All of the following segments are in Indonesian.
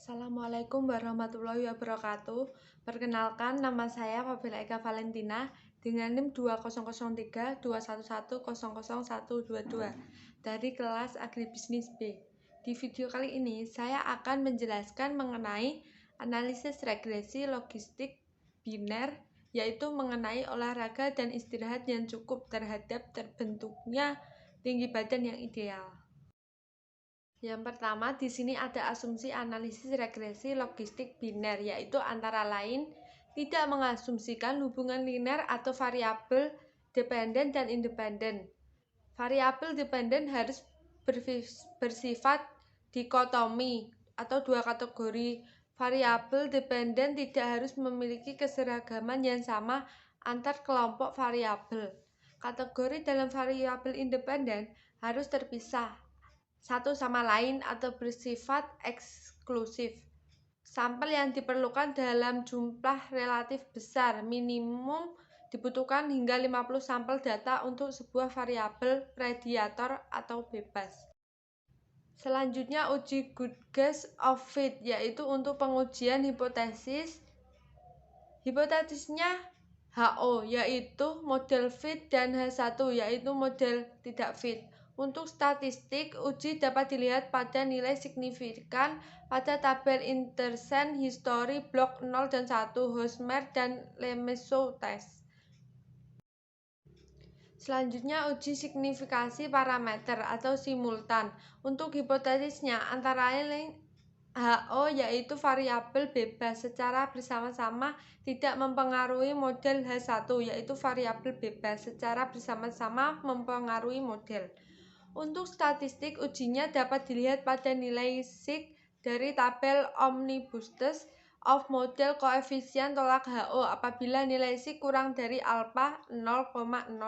Assalamualaikum warahmatullahi wabarakatuh. Perkenalkan, nama saya Fabiola Eka Valentina dengan NIM 200321100122 dari kelas Agribisnis B. Di video kali ini, saya akan menjelaskan mengenai analisis regresi logistik biner, yaitu mengenai olahraga dan istirahat yang cukup terhadap terbentuknya tinggi badan yang ideal. Yang pertama, di sini ada asumsi analisis regresi logistik biner, yaitu antara lain tidak mengasumsikan hubungan linear atau variabel dependen dan independen. Variabel dependen harus bersifat dikotomi atau dua kategori. Variabel dependen tidak harus memiliki keseragaman yang sama antar kelompok variabel. Kategori dalam variabel independen harus terpisah satu sama lain atau bersifat eksklusif. Sampel yang diperlukan dalam jumlah relatif besar, minimum dibutuhkan hingga 50 sampel data untuk sebuah variabel radiator atau bebas. Selanjutnya, uji good guess of fit, yaitu untuk pengujian hipotesis. Hipotesisnya HO, yaitu model fit, dan H1, yaitu model tidak fit. Untuk statistik, uji dapat dilihat pada nilai signifikan pada tabel intersen history blok 0 dan 1, Hosmer dan Lemeso test. Selanjutnya, uji signifikasi parameter atau simultan. Untuk hipotesisnya antara lain HO, yaitu variabel bebas secara bersama-sama tidak mempengaruhi model, H1, yaitu variabel bebas secara bersama-sama mempengaruhi model. Untuk statistik, ujinya dapat dilihat pada nilai sig dari tabel omnibus test of model koefisien tolak HO apabila nilai sig kurang dari alfa 0,05.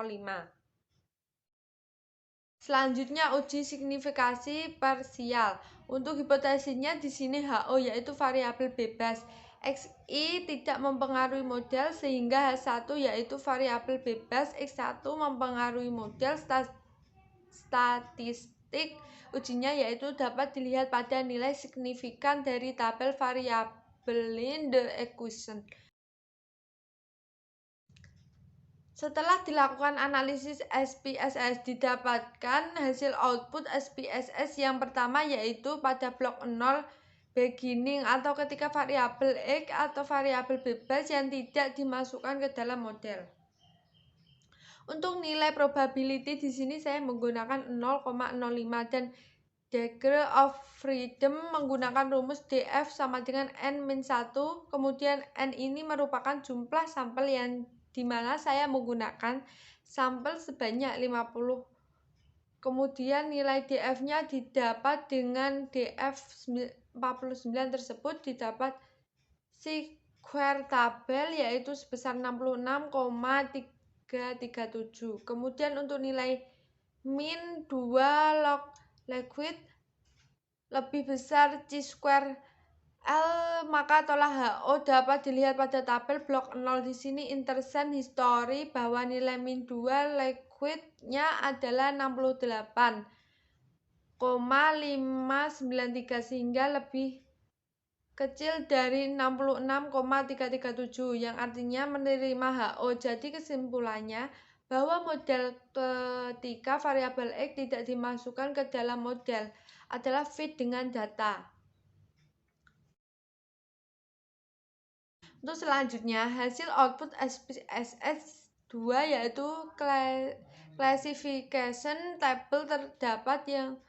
Selanjutnya, uji signifikasi parsial. Untuk hipotesisnya di sini HO, yaitu variabel bebas. XI tidak mempengaruhi model sehingga H1, yaitu variabel bebas, X1 mempengaruhi model. Statistik ujinya yaitu dapat dilihat pada nilai signifikan dari tabel variabelin the equation. Setelah dilakukan analisis SPSS, didapatkan hasil output SPSS yang pertama, yaitu pada blok 0 beginning atau ketika variabel X atau variabel bebas yang tidak dimasukkan ke dalam model. Untuk nilai probability di sini saya menggunakan 0,05 dan degree of freedom menggunakan rumus DF sama dengan N-1. Kemudian N ini merupakan jumlah sampel yang dimana saya menggunakan sampel sebanyak 50. Kemudian nilai DF-nya didapat dengan DF 49 tersebut didapat square tabel, yaitu sebesar 66,337. Kemudian untuk nilai min 2 log liquid lebih besar chi-square L, maka tolak HO dapat dilihat pada tabel blok 0 di sini intersen history bahwa nilai min 2 liquidnya adalah 68,593 sehingga lebih kecil dari 66,337 yang artinya menerima HO. Jadi kesimpulannya bahwa model ketika variabel X tidak dimasukkan ke dalam model adalah fit dengan data. Untuk selanjutnya, hasil output SPSS 2 yaitu classification table terdapat yang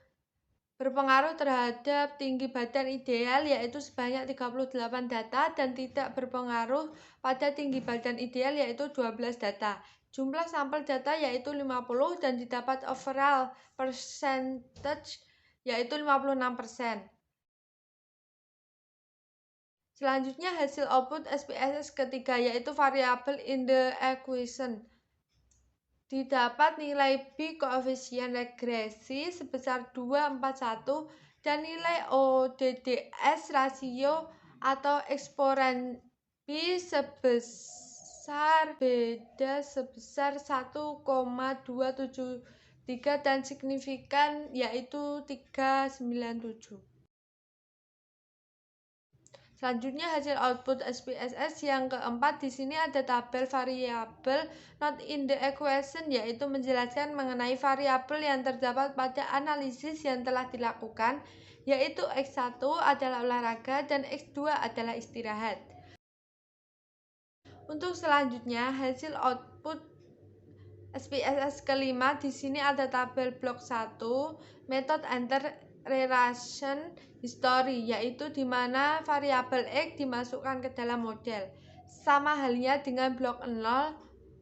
berpengaruh terhadap tinggi badan ideal, yaitu sebanyak 38 data, dan tidak berpengaruh pada tinggi badan ideal, yaitu 12 data. Jumlah sampel data yaitu 50 dan didapat overall percentage yaitu 56%. Selanjutnya hasil output SPSS ketiga yaitu variabel in the equation. Didapat nilai B koefisien regresi sebesar 241 dan nilai ODDS rasio atau eksponen B sebesar 1,273 dan signifikan yaitu 397. Selanjutnya hasil output SPSS yang keempat, di sini ada tabel variabel not in the equation, yaitu menjelaskan mengenai variabel yang terdapat pada analisis yang telah dilakukan, yaitu X1 adalah olahraga dan X2 adalah istirahat. Untuk selanjutnya hasil output SPSS kelima, di sini ada tabel blok 1 method enter relation history, yaitu di mana variabel X dimasukkan ke dalam model. Sama halnya dengan blok 0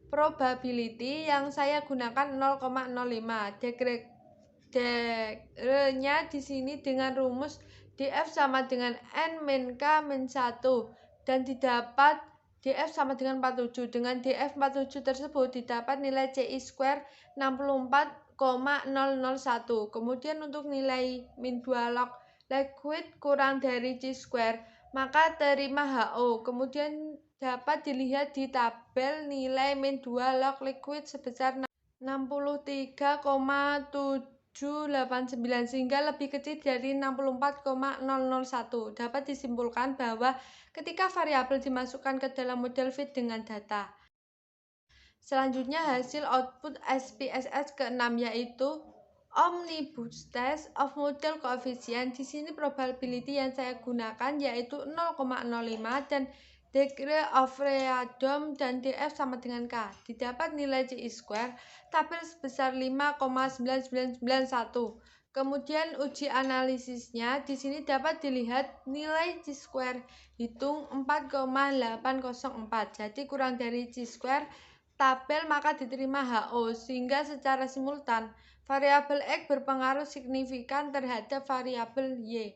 probability yang saya gunakan 0,05. Degree-nya di sini dengan rumus df sama dengan n min k min 1 dan didapat df sama dengan 47. Dengan df 47 tersebut didapat nilai CI² 64,001. Kemudian untuk nilai min 2 log liquid kurang dari C², maka terima HO. Kemudian dapat dilihat di tabel nilai min 2 log liquid sebesar 63,789 sehingga lebih kecil dari 64,001. Dapat disimpulkan bahwa ketika variabel dimasukkan ke dalam model fit dengan data. Selanjutnya hasil output SPSS ke-6, yaitu omnibus test of model coefficient. Di sini probability yang saya gunakan yaitu 0,05 dan degree of freedom dan df sama dengan k. Didapat nilai CI² tabel sebesar 5,9991. Kemudian uji analisisnya di sini dapat dilihat nilai C² hitung 4,804. Jadi kurang dari C² tabel maka diterima HO, sehingga secara simultan variabel X berpengaruh signifikan terhadap variabel Y.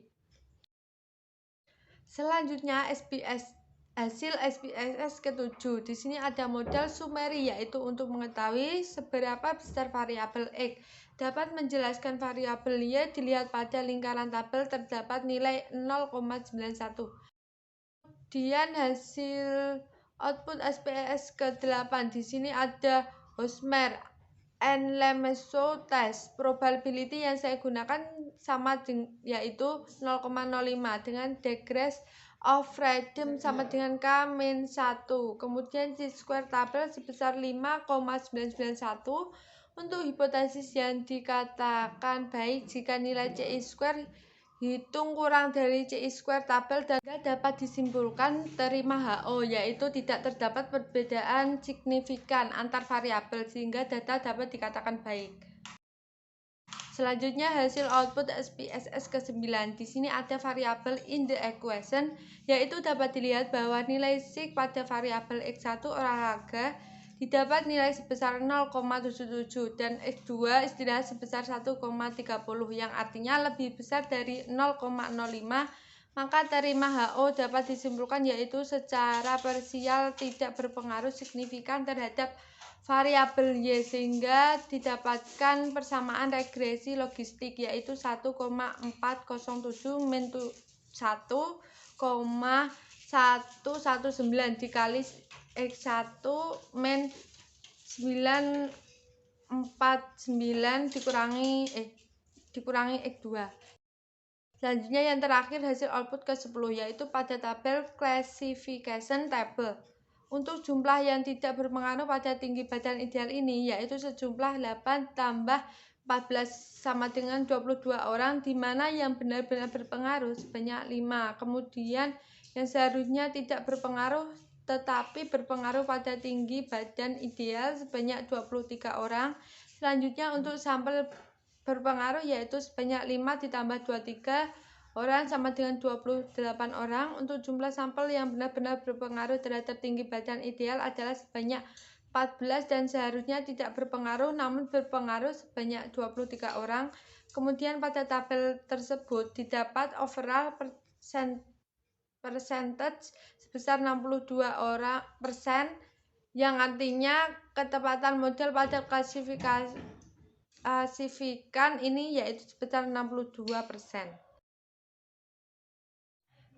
Selanjutnya hasil SPSS ke-7. Di sini ada model summary, yaitu untuk mengetahui seberapa besar variabel X. Dapat menjelaskan variabel Y dilihat pada lingkaran tabel terdapat nilai 0,91. Kemudian hasil output SPSS ke-8, di sini ada Hosmer and Lemeso test. Probability yang saya gunakan sama yaitu 0,05 dengan degrees of freedom sama dengan K-1. Kemudian C² tabel sebesar 5,991. Untuk hipotesis yang dikatakan baik jika nilai CI² hitung kurang dari CI² tabel dan dapat disimpulkan terima HO, yaitu tidak terdapat perbedaan signifikan antar variabel sehingga data dapat dikatakan baik. Selanjutnya hasil output SPSS ke-9. Di sini ada variabel in the equation, yaitu dapat dilihat bahwa nilai sig pada variabel X1 olahraga didapat nilai sebesar 0,77 dan X2 istirahat sebesar 1,30 yang artinya lebih besar dari 0,05, maka terima HO dapat disimpulkan yaitu secara parsial tidak berpengaruh signifikan terhadap variabel Y sehingga didapatkan persamaan regresi logistik yaitu 1,407 min 1,119 dikali X1 min 949 dikurangi X2. Selanjutnya yang terakhir hasil output ke-10, yaitu pada tabel classification table. Untuk jumlah yang tidak berpengaruh pada tinggi badan ideal ini yaitu sejumlah 8 tambah 14 sama dengan 22 orang, di mana yang benar-benar berpengaruh sebanyak 5. Kemudian yang seharusnya tidak berpengaruh tetapi berpengaruh pada tinggi badan ideal sebanyak 23 orang. Selanjutnya untuk sampel berpengaruh yaitu sebanyak 5 ditambah 23 orang sama dengan 28 orang. Untuk jumlah sampel yang benar-benar berpengaruh terhadap tinggi badan ideal adalah sebanyak 14 dan seharusnya tidak berpengaruh namun berpengaruh sebanyak 23 orang. Kemudian pada tabel tersebut didapat overall percentage sebesar 62%, yang artinya ketepatan model pada klasifikan ini yaitu sebesar 62%.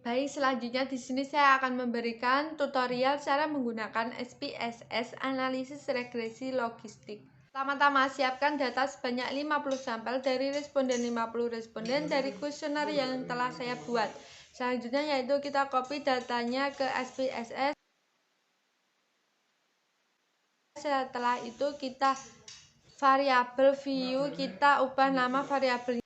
Baik, selanjutnya di sini saya akan memberikan tutorial cara menggunakan SPSS analisis regresi logistik. Pertama-tama siapkan data sebanyak 50 sampel dari responden 50 responden dari kuesioner yang telah saya buat. Selanjutnya yaitu kita copy datanya ke SPSS. Setelah itu kita variabel view kita ubah nama variabelnya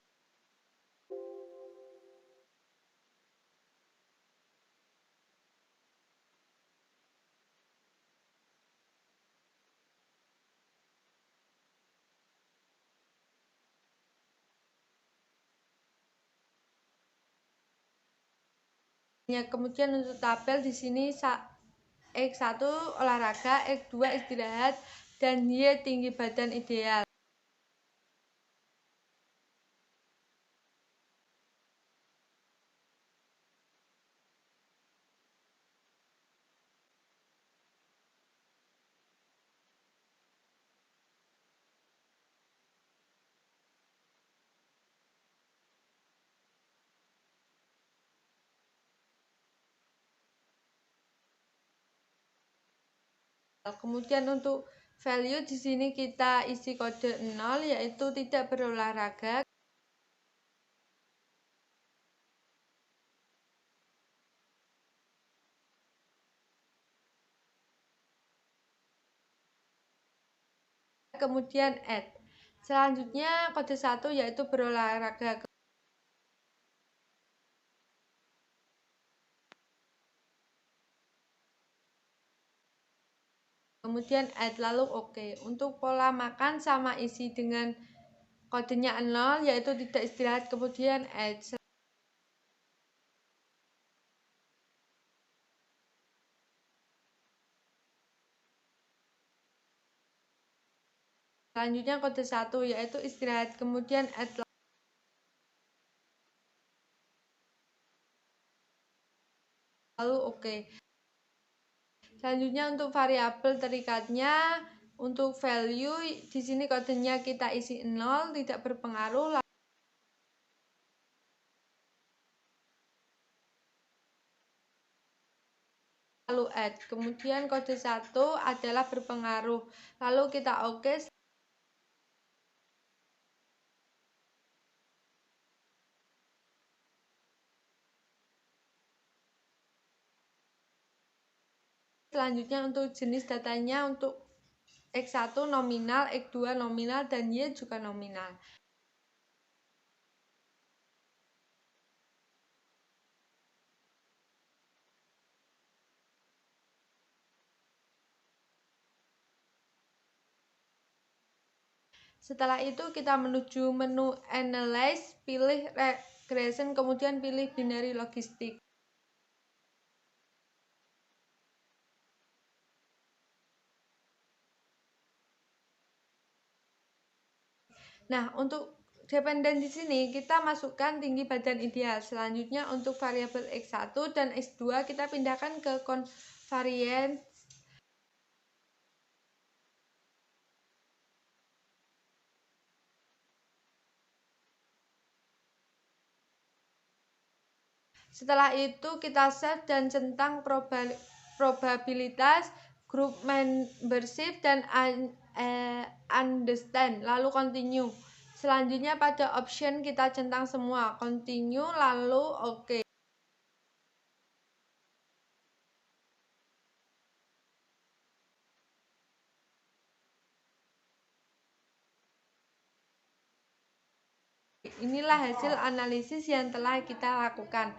kemudian untuk tabel di sini X1 olahraga, X2 istirahat, dan Y tinggi badan ideal. Kemudian untuk value di sini kita isi kode 0 yaitu tidak berolahraga. Kemudian add. Selanjutnya kode 1 yaitu berolahraga. Kemudian add lalu oke. Untuk pola makan sama isi dengan kodenya 0 yaitu tidak istirahat, kemudian add. Selanjutnya kode 1 yaitu istirahat, kemudian add lalu oke. Selanjutnya untuk variabel terikatnya untuk value di sini kodenya kita isi 0 tidak berpengaruh. Lalu add. Kemudian kode 1 adalah berpengaruh. Lalu kita oke. Selanjutnya untuk jenis datanya untuk X1 nominal, X2 nominal, dan Y juga nominal. Setelah itu kita menuju menu Analyze, pilih Regression, kemudian pilih Binary Logistic. Nah, untuk dependen di sini kita masukkan tinggi badan ideal. Selanjutnya untuk variabel X1 dan X2 kita pindahkan ke covariance. Setelah itu kita save dan centang probabilitas, group membership, dan understand, lalu continue. Selanjutnya pada option kita centang semua, continue, lalu oke. Inilah hasil analisis yang telah kita lakukan.